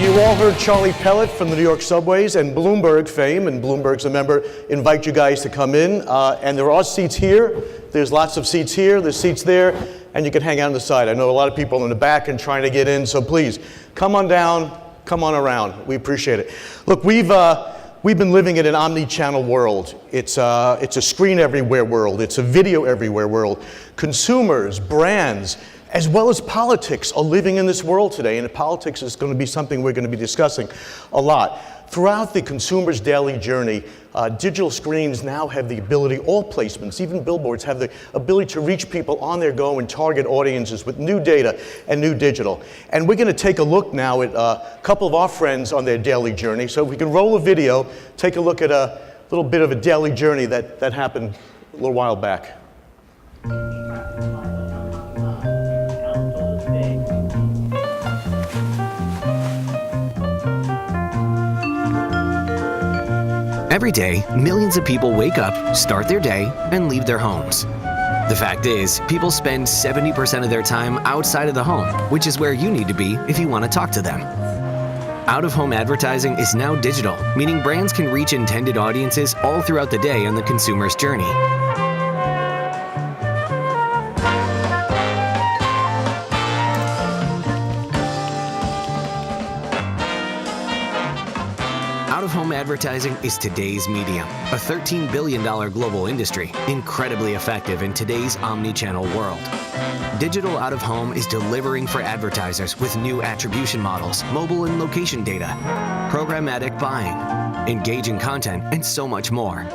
You all heard Charlie Pellet from the New York subways and Bloomberg fame, and Bloomberg's a member, invite you guys to come in. And there are seats here. There's lots of seats here, there's seats there, and you can hang out on the side. I know a lot of people in the back and trying to get in, so please, come on down, come on around. We appreciate it. Look, we've been living in an omni-channel world. It's a screen everywhere world. It's a video everywhere world. Consumers, brands, as well as politics are living in this world today, and politics is going to be something we're going to be discussing a lot. Throughout the consumer's daily journey, digital screens now have the ability, all placements, even billboards, have the ability to reach people on their go and target audiences with new data and new digital. And we're going to take a look now at a couple of our friends on their daily journey. So if we can roll a video, take a look at a little bit of a daily journey that happened a little while back. Every day, millions of people wake up, start their day, and leave their homes. The fact is, people spend 70% of their time outside of the home, which is where you need to be if you want to talk to them. Out-of-home advertising is now digital, meaning brands can reach intended audiences all throughout the day on the consumer's journey. Out-of-home advertising is today's medium, a $13 billion global industry, incredibly effective in today's omni-channel world. Digital out-of-home is delivering for advertisers with new attribution models, mobile and location data, programmatic buying, engaging content, and so much more.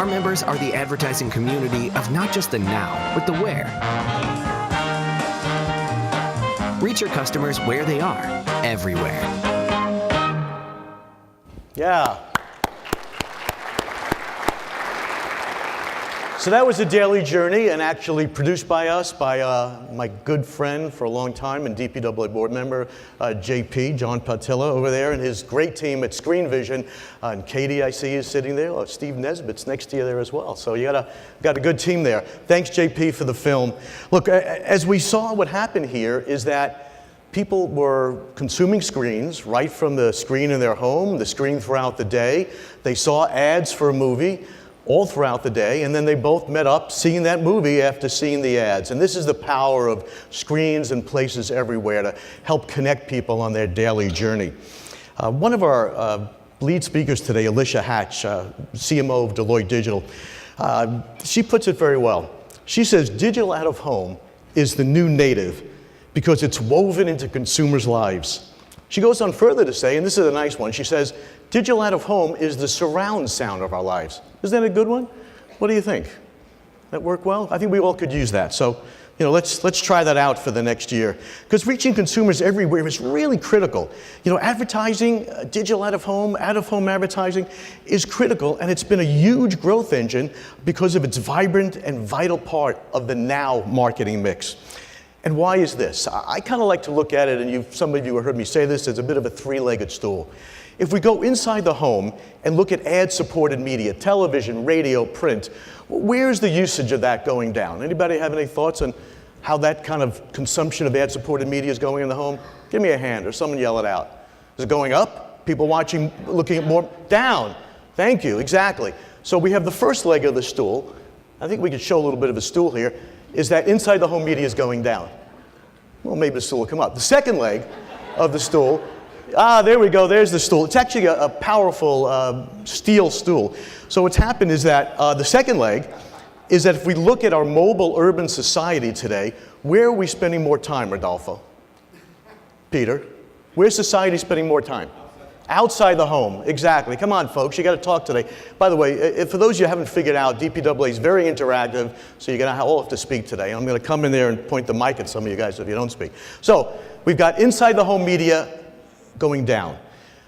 Members are the advertising community of not just the now, but the where. Reach your customers where they are, everywhere. Yeah. So that was a daily journey, and actually produced by us, by my good friend for a long time and DPAA board member, JP, John Patilla over there, and his great team at Screen Vision. And Katie, I see, is sitting there. Steve Nesbitt's next to you there as well. So you got a good team there. Thanks, JP, for the film. Look, as we saw, what happened here is that people were consuming screens right from the screen in their home, the screen throughout the day. They saw ads for a movie all throughout the day, and then they both met up seeing that movie after seeing the ads. And this is the power of screens and places everywhere to help connect people on their daily journey. One of our lead speakers today, Alicia Hatch, CMO of Deloitte Digital, she puts it very well. She says, digital out of home is the new native because it's woven into consumers' lives. She goes on further to say, and this is a nice one, she says, digital out of home is the surround sound of our lives. Isn't that a good one? What do you think? That work well? I think we all could use that. So, let's try that out for the next year. Because reaching consumers everywhere is really critical. Advertising, digital out of home advertising is critical, and it's been a huge growth engine because of its vibrant and vital part of the now marketing mix. And why is this? I kind of like to look at it, and some of you have heard me say this, as a bit of a three-legged stool. If we go inside the home and look at ad-supported media, television, radio, print, where's the usage of that going down? Anybody have any thoughts on how that kind of consumption of ad-supported media is going in the home? Give me a hand, or someone yell it out. Is it going up? People watching, looking at more? Down. Thank you, exactly. So we have the first leg of the stool. I think we could show a little bit of a stool here, is that inside the home media is going down. Well, maybe the stool will come up. The second leg of the stool, there we go, there's the stool. It's actually a powerful steel stool. So what's happened is that the second leg is that if we look at our mobile urban society today, where are we spending more time, Rodolfo? Peter? Where's society spending more time? Outside the home, exactly. Come on, folks, you got to talk today. By the way, for those of you who haven't figured out, DPAA is very interactive, so you're going to all have to speak today. I'm going to come in there and point the mic at some of you guys if you don't speak. So we've got inside the home media going down,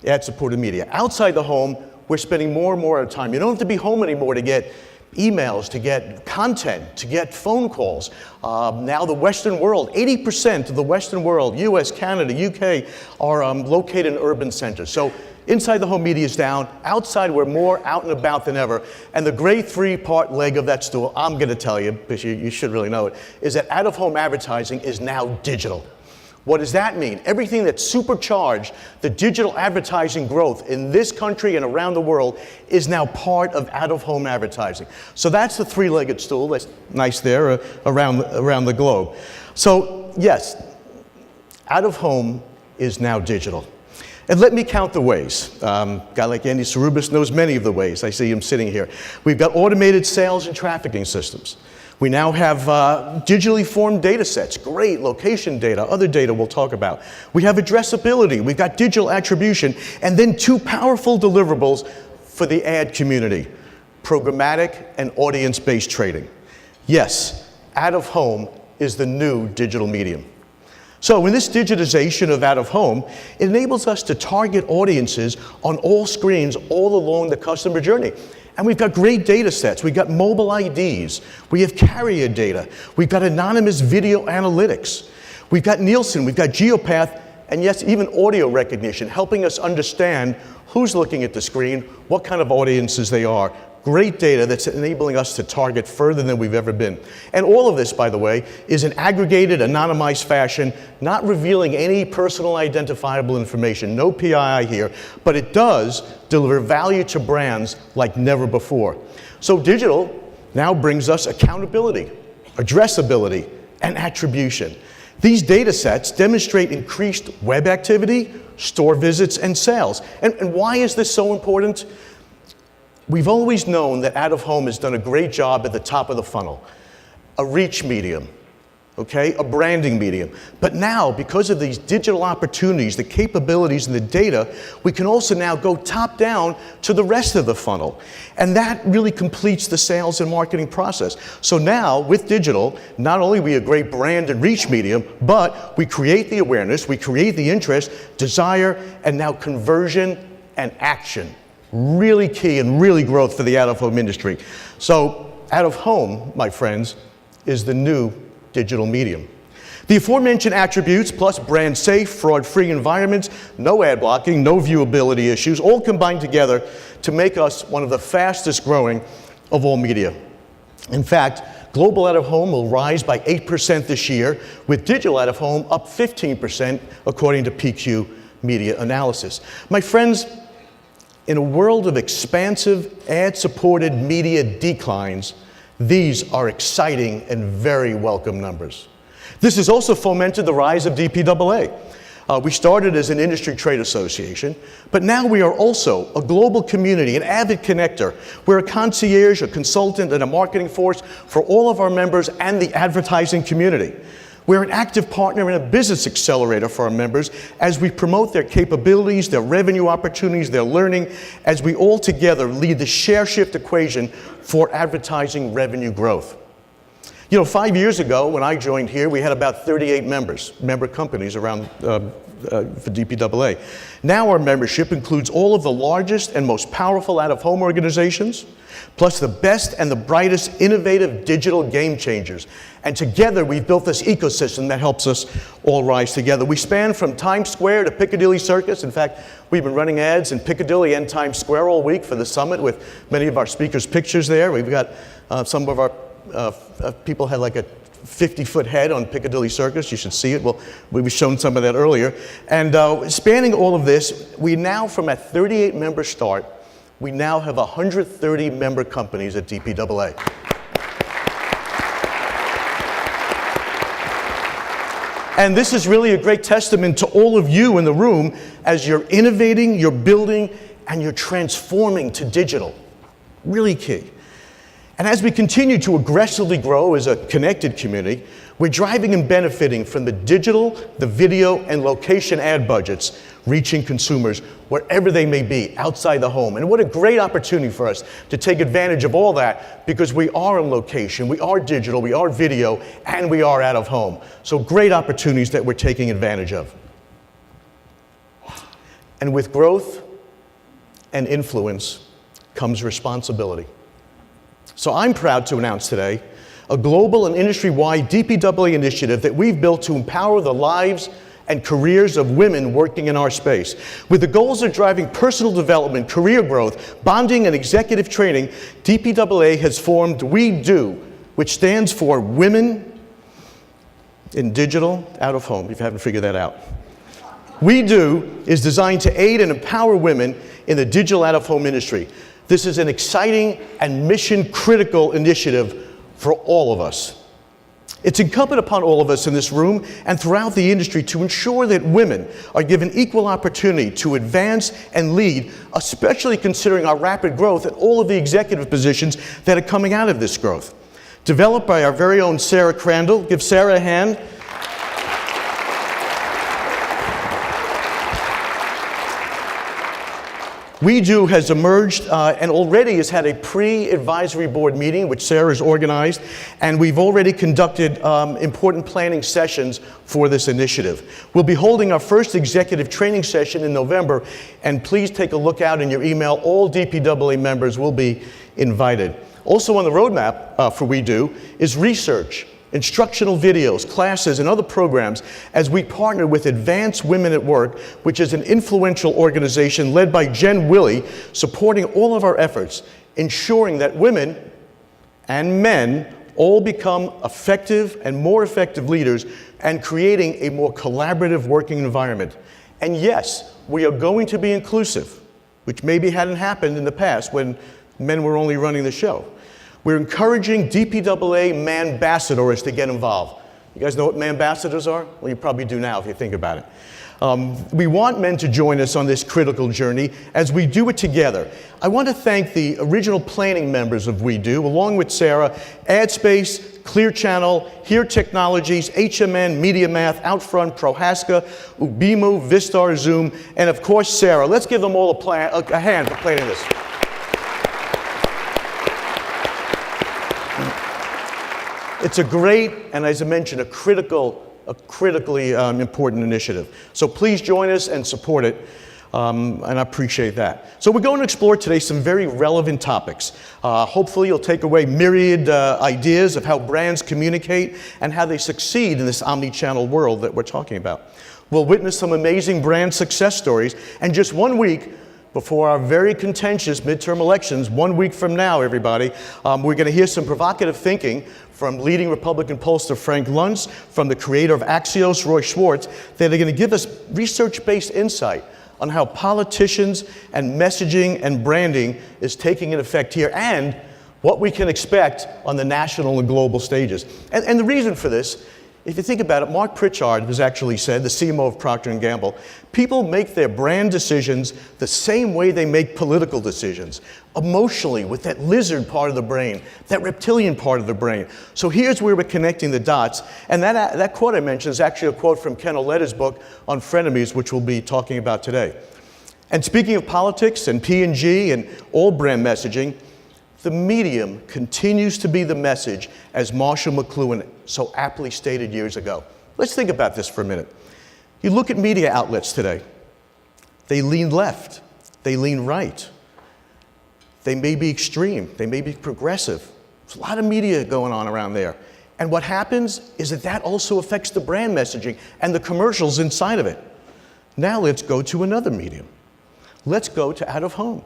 ad-supported media. Outside the home, we're spending more and more of our time. You don't have to be home anymore to get emails, to get content, to get phone calls. Now the Western world, 80% of the Western world, US, Canada, UK, are located in urban centers. So inside the home media is down. Outside, we're more out and about than ever. And the great three-part leg of that stool, I'm going to tell you, because you should really know it, is that out-of-home advertising is now digital. What does that mean? Everything that supercharged the digital advertising growth in this country and around the world is now part of out-of-home advertising. So that's the three-legged stool that's nice there around the globe. So yes, out-of-home is now digital. And let me count the ways. A guy like Andy Sarubis knows many of the ways. I see him sitting here. We've got automated sales and trafficking systems. We now have digitally formed data sets, great location data, other data we'll talk about. We have addressability, we've got digital attribution, and then two powerful deliverables for the ad community, programmatic and audience-based trading. Yes, out-of-home is the new digital medium. So in this digitization of out-of-home, it enables us to target audiences on all screens all along the customer journey. And we've got great data sets. We've got mobile IDs. We have carrier data. We've got anonymous video analytics. We've got Nielsen. We've got Geopath. And yes, even audio recognition, helping us understand who's looking at the screen, what kind of audiences they are. Great data that's enabling us to target further than we've ever been. And all of this, by the way, is in aggregated, anonymized fashion, not revealing any personal identifiable information, no PII here, but it does deliver value to brands like never before. So digital now brings us accountability, addressability, and attribution. These data sets demonstrate increased web activity, store visits, and sales. And why is this so important? We've always known that out-of-home has done a great job at the top of the funnel, a reach medium, okay, a branding medium. But now, because of these digital opportunities, the capabilities and the data, we can also now go top down to the rest of the funnel. And that really completes the sales and marketing process. So now, with digital, not only are we a great brand and reach medium, but we create the awareness, we create the interest, desire, and now conversion and action. Really key and really growth for the out-of-home industry. So out-of-home, my friends, is the new digital medium. The aforementioned attributes, plus brand safe, fraud-free environments, no ad blocking, no viewability issues, all combined together to make us one of the fastest growing of all media. In fact, global out-of-home will rise by 8% this year, with digital out-of-home up 15%, according to PQ Media Analysis. My friends, in a world of expansive ad-supported media declines, these are exciting and very welcome numbers. This has also fomented the rise of DPAA. We started as an industry trade association, but now we are also a global community, an avid connector. We're a concierge, a consultant, and a marketing force for all of our members and the advertising community. We're an active partner and a business accelerator for our members as we promote their capabilities, their revenue opportunities, their learning, as we all together lead the share shift equation for advertising revenue growth. You know, 5 years ago when I joined here, we had about 38 member companies around for DPAA. Now our membership includes all of the largest and most powerful out-of-home organizations, plus the best and the brightest innovative digital game changers. And together we've built this ecosystem that helps us all rise together. We span from Times Square to Piccadilly Circus. In fact, we've been running ads in Piccadilly and Times Square all week for the summit with many of our speakers' pictures there. We've got some of our people had like a 50-foot head on Piccadilly Circus. You should see it. Well, we've shown some of that earlier. And spanning all of this, we now, from a 38-member start, we now have 130 member companies at DPAA. And this is really a great testament to all of you in the room as you're innovating, you're building, and you're transforming to digital. Really key. And as we continue to aggressively grow as a connected community, we're driving and benefiting from the digital, the video, and location ad budgets reaching consumers wherever they may be, outside the home. And what a great opportunity for us to take advantage of all that, because we are on location, we are digital, we are video, and we are out of home. So great opportunities that we're taking advantage of. And with growth and influence comes responsibility. So I'm proud to announce today a global and industry-wide DPAA initiative that we've built to empower the lives and careers of women working in our space. With the goals of driving personal development, career growth, bonding, and executive training, DPAA has formed We Do, which stands for Women in Digital Out of Home, if you haven't figured that out. We Do is designed to aid and empower women in the digital out-of-home industry. This is an exciting and mission-critical initiative for all of us. It's incumbent upon all of us in this room and throughout the industry to ensure that women are given equal opportunity to advance and lead, especially considering our rapid growth and all of the executive positions that are coming out of this growth. Developed by our very own Sarah Crandall. Give Sarah a hand. We Do has emerged and already has had a pre-advisory board meeting, which Sarah has organized, and we've already conducted important planning sessions for this initiative. We'll be holding our first executive training session in November, and please take a look out in your email. All DPAA members will be invited. Also on the roadmap for We Do is research, instructional videos, classes, and other programs as we partner with Advanced Women at Work, which is an influential organization led by Jen Willey, supporting all of our efforts, ensuring that women and men all become effective and more effective leaders and creating a more collaborative working environment. And yes, we are going to be inclusive, which maybe hadn't happened in the past when men were only running the show. We're encouraging DPAA man-ambassadors to get involved. You guys know what man-ambassadors are? Well, you probably do now if you think about it. We want men to join us on this critical journey as we do it together. I want to thank the original planning members of We Do, along with Sarah, AdSpace, Clear Channel, Here Technologies, HMN, MediaMath, Outfront, Prohaska, Ubimu, Vistar, Zoom, and of course Sarah. Let's give them all a hand for planning this. It's a great, and as I mentioned, a critically important initiative. So please join us and support it, and I appreciate that. So we're going to explore today some very relevant topics. Hopefully you'll take away myriad ideas of how brands communicate and how they succeed in this omni-channel world that we're talking about. We'll witness some amazing brand success stories, and just 1 week before our very contentious midterm elections, 1 week from now, everybody, we're going to hear some provocative thinking from leading Republican pollster Frank Luntz, from the creator of Axios, Roy Schwartz, that are going to give us research-based insight on how politicians and messaging and branding is taking an effect here, and what we can expect on the national and global stages. And the reason for this, if you think about it, Mark Pritchard has actually said, the CMO of Procter & Gamble, people make their brand decisions the same way they make political decisions, emotionally, with that lizard part of the brain, that reptilian part of the brain. So here's where we're connecting the dots. And that quote I mentioned is actually a quote from Ken Oletta's book on frenemies, which we'll be talking about today. And speaking of politics and P&G and all brand messaging, the medium continues to be the message, as Marshall McLuhan so aptly stated years ago. Let's think about this for a minute. You look at media outlets today. They lean left. They lean right. They may be extreme. They may be progressive. There's a lot of media going on around there. And what happens is that also affects the brand messaging and the commercials inside of it. Now let's go to another medium. Let's go to out of home.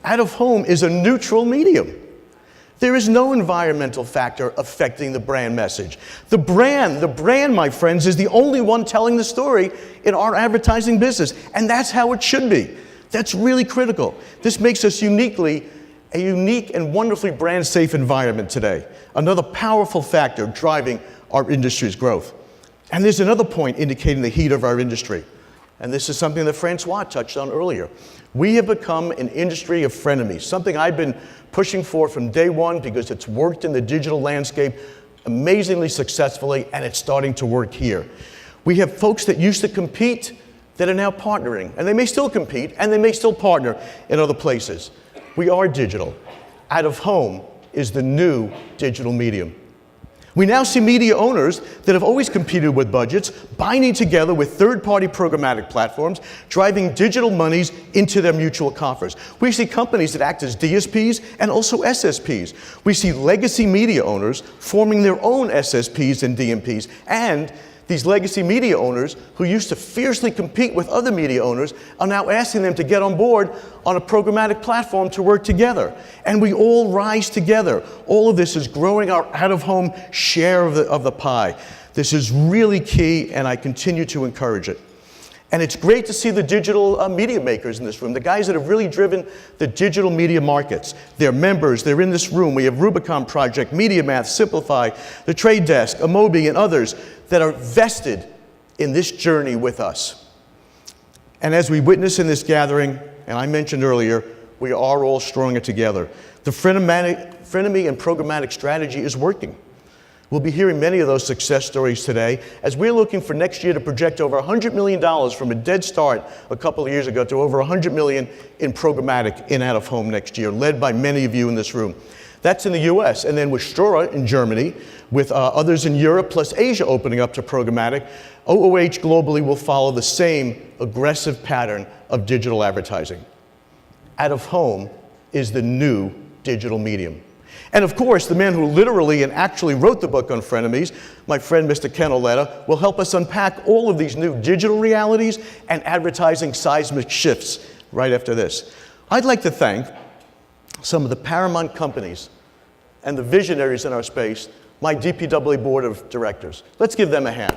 Out of home is a neutral medium. There is no environmental factor affecting the brand message. The brand, my friends, is the only one telling the story in our advertising business, and that's how it should be. That's really critical. This makes us a unique and wonderfully brand-safe environment today. Another powerful factor driving our industry's growth. And there's another point indicating the heat of our industry. and this is something that Francois touched on earlier. We have become an industry of frenemies, something I've been pushing for from day one because it's worked in the digital landscape amazingly successfully, and it's starting to work here. We have folks that used to compete that are now partnering, and they may still compete, and they may still partner in other places. We are digital. Out of home is the new digital medium. We now see media owners that have always competed with budgets binding together with third-party programmatic platforms, driving digital monies into their mutual coffers. We see companies that act as DSPs and also SSPs. We see legacy media owners forming their own SSPs and DMPs, and these legacy media owners who used to fiercely compete with other media owners are now asking them to get on board on a programmatic platform to work together. And we all rise together. All of this is growing our out-of-home share of the pie. This is really key, and I continue to encourage it. And it's great to see the digital media makers in this room, the guys that have really driven the digital media markets. They're members, they're in this room. We have Rubicon Project, Media Math, Simplify, The Trade Desk, Amobi, and others that are vested in this journey with us. And as we witness in this gathering, and I mentioned earlier, we are all stronger together. The frenemy and programmatic strategy is working. We'll be hearing many of those success stories today as we're looking for next year to project over $100 million from a dead start a couple of years ago to over $100 million in programmatic in out-of-home next year, led by many of you in this room. That's in the US, and then with Strora in Germany, with others in Europe, plus Asia opening up to programmatic, OOH globally will follow the same aggressive pattern of digital advertising. Out-of-home is the new digital medium. And of course, the man who literally and actually wrote the book on frenemies, my friend Mr. Ken Oletta, will help us unpack all of these new digital realities and advertising seismic shifts right after this. I'd like to thank some of the paramount companies and the visionaries in our space, my DPW board of directors. Let's give them a hand.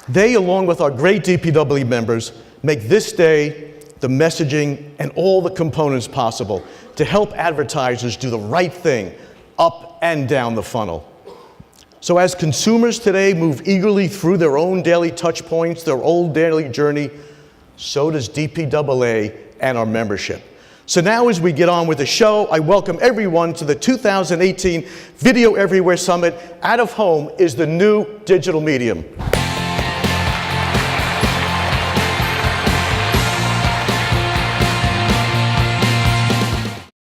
They, along with our great DPW members, make this day, the messaging, and all the components possible to help advertisers do the right thing up and down the funnel. So as consumers today move eagerly through their own daily touch points, their own daily journey, so does DPAA and our membership. So now as we get on with the show, I welcome everyone to the 2018 Video Everywhere Summit. Out of home is the new digital medium.